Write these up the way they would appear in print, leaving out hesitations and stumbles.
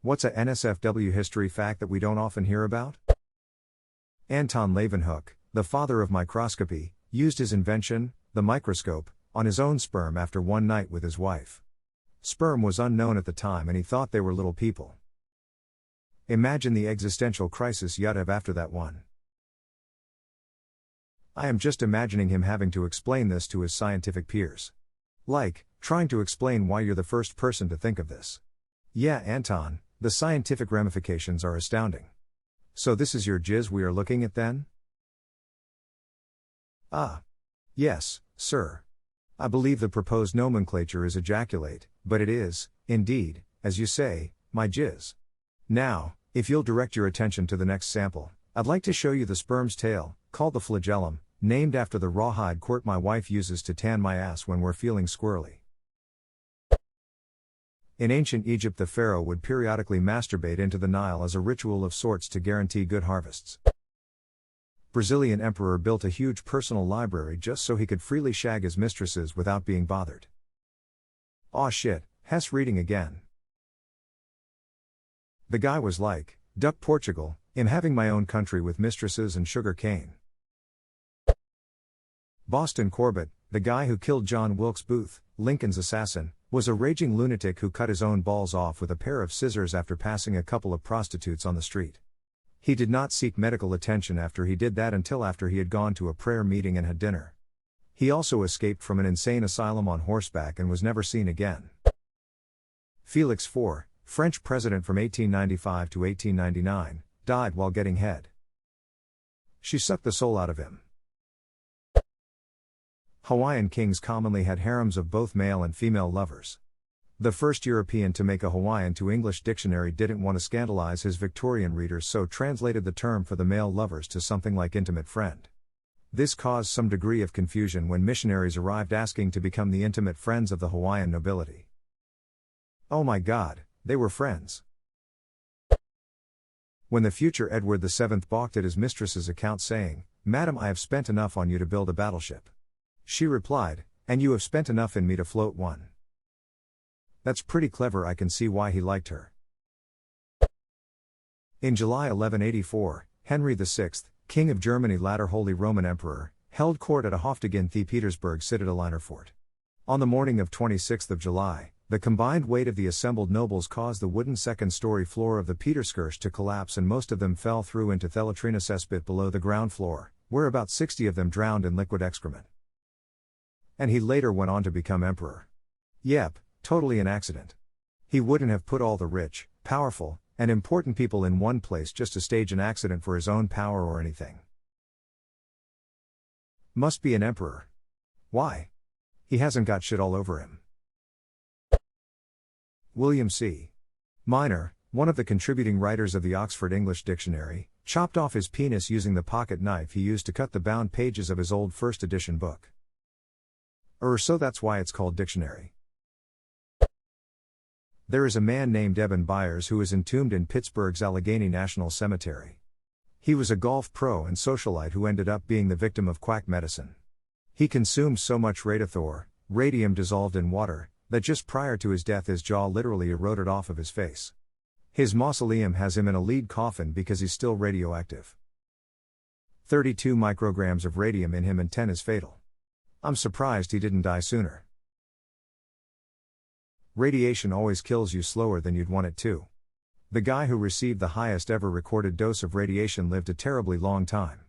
What's a NSFW history fact that we don't often hear about? Anton Lavinsky, the father of microscopy, used his invention, the microscope, on his own sperm after one night with his wife. Sperm was unknown at the time and he thought they were little people. Imagine the existential crisis you'd have after that one. I am just imagining him having to explain this to his scientific peers. Like, trying to explain why you're the first person to think of this. Yeah, Anton, the scientific ramifications are astounding. So this is your jizz we are looking at then? Ah. Yes, sir. I believe the proposed nomenclature is ejaculate, but it is, indeed, as you say, my jizz. Now, if you'll direct your attention to the next sample, I'd like to show you the sperm's tail, called the flagellum, named after the rawhide quirt my wife uses to tan my ass when we're feeling squirrely. In ancient Egypt, the pharaoh would periodically masturbate into the Nile as a ritual of sorts to guarantee good harvests. Brazilian emperor built a huge personal library just so he could freely shag his mistresses without being bothered. Aw shit, Hess reading again. The guy was like, duck Portugal, I'm having my own country with mistresses and sugar cane. Boston Corbett, the guy who killed John Wilkes Booth, Lincoln's assassin, was a raging lunatic who cut his own balls off with a pair of scissors after passing a couple of prostitutes on the street. He did not seek medical attention after he did that until after he had gone to a prayer meeting and had dinner. He also escaped from an insane asylum on horseback and was never seen again. Felix IV, French president from 1895 to 1899, died while getting head. She sucked the soul out of him. Hawaiian kings commonly had harems of both male and female lovers. The first European to make a Hawaiian to English dictionary didn't want to scandalize his Victorian readers, so translated the term for the male lovers to something like intimate friend. This caused some degree of confusion when missionaries arrived asking to become the intimate friends of the Hawaiian nobility. Oh my God, they were friends. When the future Edward VII balked at his mistress's account saying, "Madam, I have spent enough on you to build a battleship," she replied, "And you have spent enough in me to float one." That's pretty clever. I can see why he liked her. In July 1184, Henry VI, King of Germany, latter Holy Roman Emperor, held court at a Hofdegen the Petersburg citadel fort. On the morning of 26th of July, the combined weight of the assembled nobles caused the wooden second-story floor of the Peterskirche to collapse, and most of them fell through into Thelatrina cesspit below the ground floor, where about 60 of them drowned in liquid excrement. And he later went on to become emperor. Yep. Totally an accident. He wouldn't have put all the rich, powerful, and important people in one place just to stage an accident for his own power or anything. Must be an emperor. Why? He hasn't got shit all over him. William C. Minor, one of the contributing writers of the Oxford English Dictionary, chopped off his penis using the pocket knife he used to cut the bound pages of his old first edition book. So that's why it's called dictionary. There is a man named Byers who is entombed in Pittsburgh's Allegheny National Cemetery. He was a golf pro and socialite who ended up being the victim of quack medicine. He consumed so much radithor, radium dissolved in water, that just prior to his death his jaw literally eroded off of his face. His mausoleum has him in a lead coffin because he's still radioactive. 32 micrograms of radium in him and 10 is fatal. I'm surprised he didn't die sooner. Radiation always kills you slower than you'd want it to. The guy who received the highest ever recorded dose of radiation lived a terribly long time.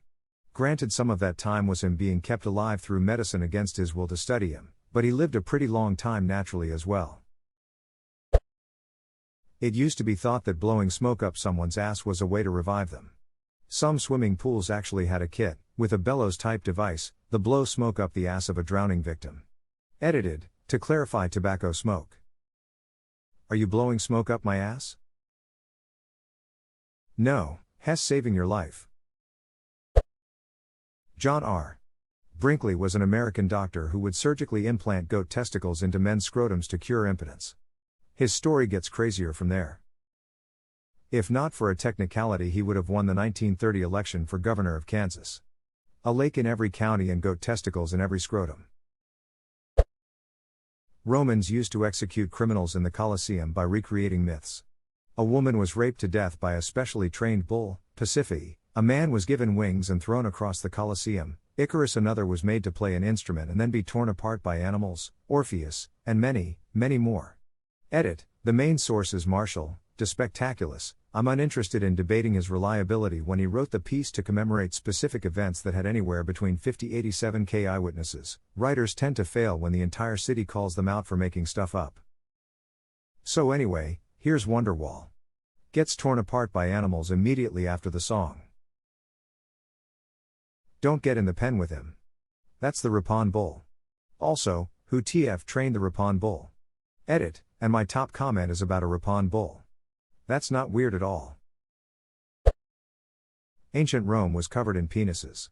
Granted, some of that time was him being kept alive through medicine against his will to study him, but he lived a pretty long time naturally as well. It used to be thought that blowing smoke up someone's ass was a way to revive them. Some swimming pools actually had a kit, with a bellows-type device, the blow smoke up the ass of a drowning victim. Edited, to clarify tobacco smoke. Are you blowing smoke up my ass? No, Hess saving your life. John R. Brinkley was an American doctor who would surgically implant goat testicles into men's scrotums to cure impotence. His story gets crazier from there. If not for a technicality, he would have won the 1930 election for governor of Kansas. A lake in every county and goat testicles in every scrotum. Romans used to execute criminals in the Colosseum by recreating myths. A woman was raped to death by a specially trained bull, Pasiphae. A man was given wings and thrown across the Colosseum, Icarus. Another was made to play an instrument and then be torn apart by animals, Orpheus, and many, many more. Edit. The main source is Martial, de Spectaculis. I'm uninterested in debating his reliability when he wrote the piece to commemorate specific events that had anywhere between 87K eyewitnesses. Writers tend to fail when the entire city calls them out for making stuff up. So anyway, here's Wonderwall. Gets torn apart by animals immediately after the song. Don't get in the pen with him. That's the Ripon Bull. Also, who TF trained the Ripon Bull? Edit, and my top comment is about a Ripon Bull. That's not weird at all. Ancient Rome was covered in penises.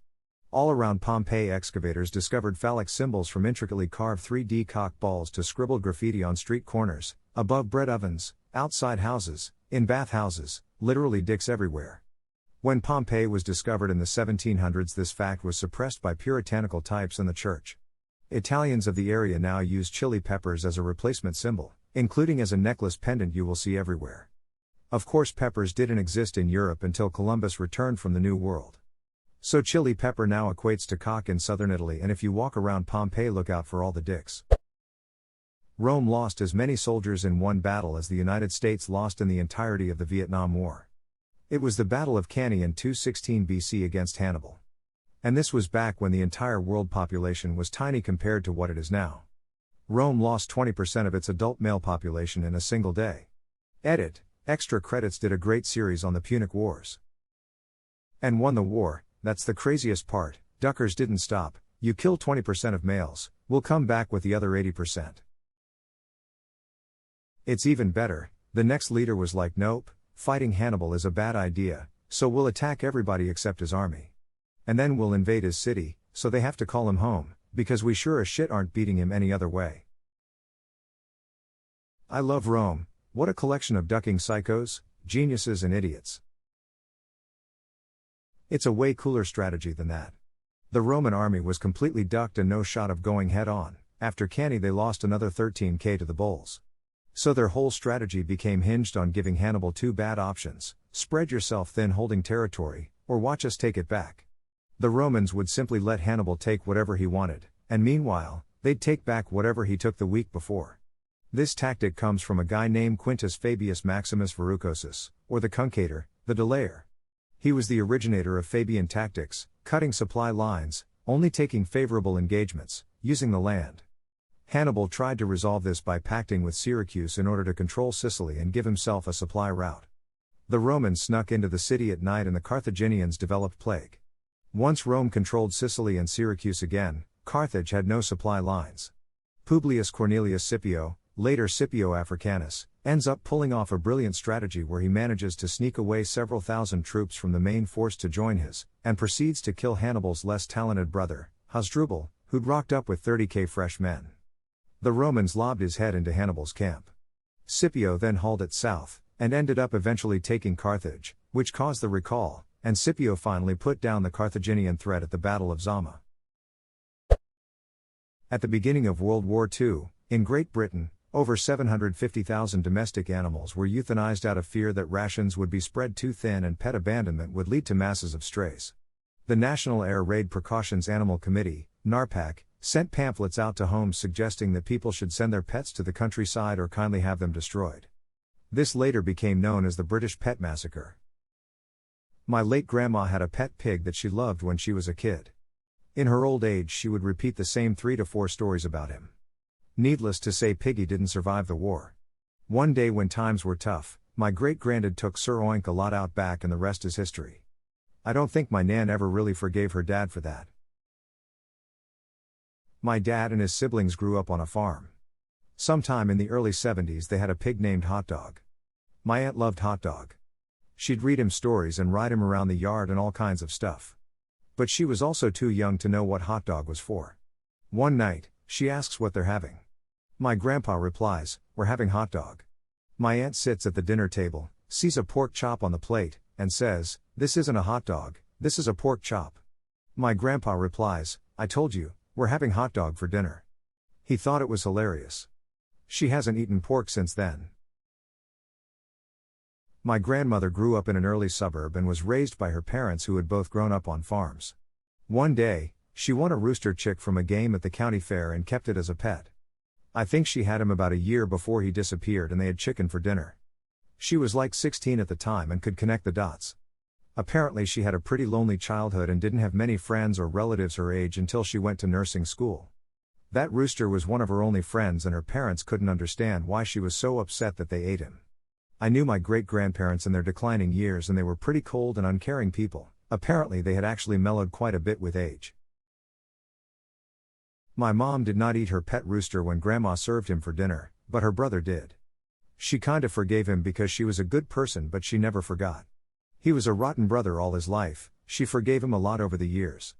All around Pompeii, excavators discovered phallic symbols, from intricately carved 3D cock balls to scribbled graffiti on street corners, above bread ovens, outside houses, in bathhouses, literally dicks everywhere. When Pompeii was discovered in the 1700s, this fact was suppressed by puritanical types in the church. Italians of the area now use chili peppers as a replacement symbol, including as a necklace pendant you will see everywhere. Of course, peppers didn't exist in Europe until Columbus returned from the New World. So chili pepper now equates to cock in southern Italy, and if you walk around Pompeii, look out for all the dicks. Rome lost as many soldiers in one battle as the United States lost in the entirety of the Vietnam War. It was the Battle of Cannae in 216 BC against Hannibal. And this was back when the entire world population was tiny compared to what it is now. Rome lost 20% of its adult male population in a single day. Edit. Extra Credits did a great series on the Punic Wars. And won the war. That's the craziest part. Duckers didn't stop. You kill 20% of males, we'll come back with the other 80%. It's even better. The next leader was like, nope, fighting Hannibal is a bad idea, so we'll attack everybody except his army. And then we'll invade his city, so they have to call him home, because we sure as shit aren't beating him any other way. I love Rome. What a collection of ducking psychos, geniuses and idiots. It's a way cooler strategy than that. The Roman army was completely ducked and no shot of going head on. After Cannae they lost another 13k to the bulls. So their whole strategy became hinged on giving Hannibal two bad options: spread yourself thin holding territory, or watch us take it back. The Romans would simply let Hannibal take whatever he wanted, and meanwhile, they'd take back whatever he took the week before. This tactic comes from a guy named Quintus Fabius Maximus Verrucosus, or the Cunctator, the delayer. He was the originator of Fabian tactics, cutting supply lines, only taking favorable engagements, using the land. Hannibal tried to resolve this by pacting with Syracuse in order to control Sicily and give himself a supply route. The Romans snuck into the city at night and the Carthaginians developed plague. Once Rome controlled Sicily and Syracuse again, Carthage had no supply lines. Publius Cornelius Scipio, later Scipio Africanus, ends up pulling off a brilliant strategy where he manages to sneak away several thousand troops from the main force to join his, and proceeds to kill Hannibal's less talented brother, Hasdrubal, who'd rocked up with 30k fresh men. The Romans lobbed his head into Hannibal's camp. Scipio then hauled it south, and ended up eventually taking Carthage, which caused the recall, and Scipio finally put down the Carthaginian threat at the Battle of Zama. At the beginning of World War II, in Great Britain, over 750,000 domestic animals were euthanized out of fear that rations would be spread too thin and pet abandonment would lead to masses of strays. The National Air Raid Precautions Animal Committee, NARPAC, sent pamphlets out to homes suggesting that people should send their pets to the countryside or kindly have them destroyed. This later became known as the British Pet Massacre. My late grandma had a pet pig that she loved when she was a kid. In her old age she would repeat the same 3 to 4 stories about him. Needless to say, Piggy didn't survive the war. One day when times were tough, my great-granddad took Sir Oink a lot out back and the rest is history. I don't think my nan ever really forgave her dad for that. My dad and his siblings grew up on a farm. Sometime in the early 70s they had a pig named Hot Dog. My aunt loved Hot Dog. She'd read him stories and ride him around the yard and all kinds of stuff. But she was also too young to know what Hot Dog was for. One night, she asks what they're having. My grandpa replies, "We're having hot dog." My aunt sits at the dinner table, sees a pork chop on the plate, and says, "This isn't a hot dog, this is a pork chop." My grandpa replies, "I told you, we're having hot dog for dinner." He thought it was hilarious. She hasn't eaten pork since then. My grandmother grew up in an early suburb and was raised by her parents who had both grown up on farms. One day, she won a rooster chick from a game at the county fair and kept it as a pet. I think she had him about a year before he disappeared and they had chicken for dinner. She was like 16 at the time and could connect the dots. Apparently she had a pretty lonely childhood and didn't have many friends or relatives her age until she went to nursing school. That rooster was one of her only friends and her parents couldn't understand why she was so upset that they ate him. I knew my great-grandparents in their declining years and they were pretty cold and uncaring people. Apparently they had actually mellowed quite a bit with age. My mom did not eat her pet rooster when Grandma served him for dinner, but her brother did. She kinda forgave him because she was a good person but she never forgot. He was a rotten brother all his life, she forgave him a lot over the years.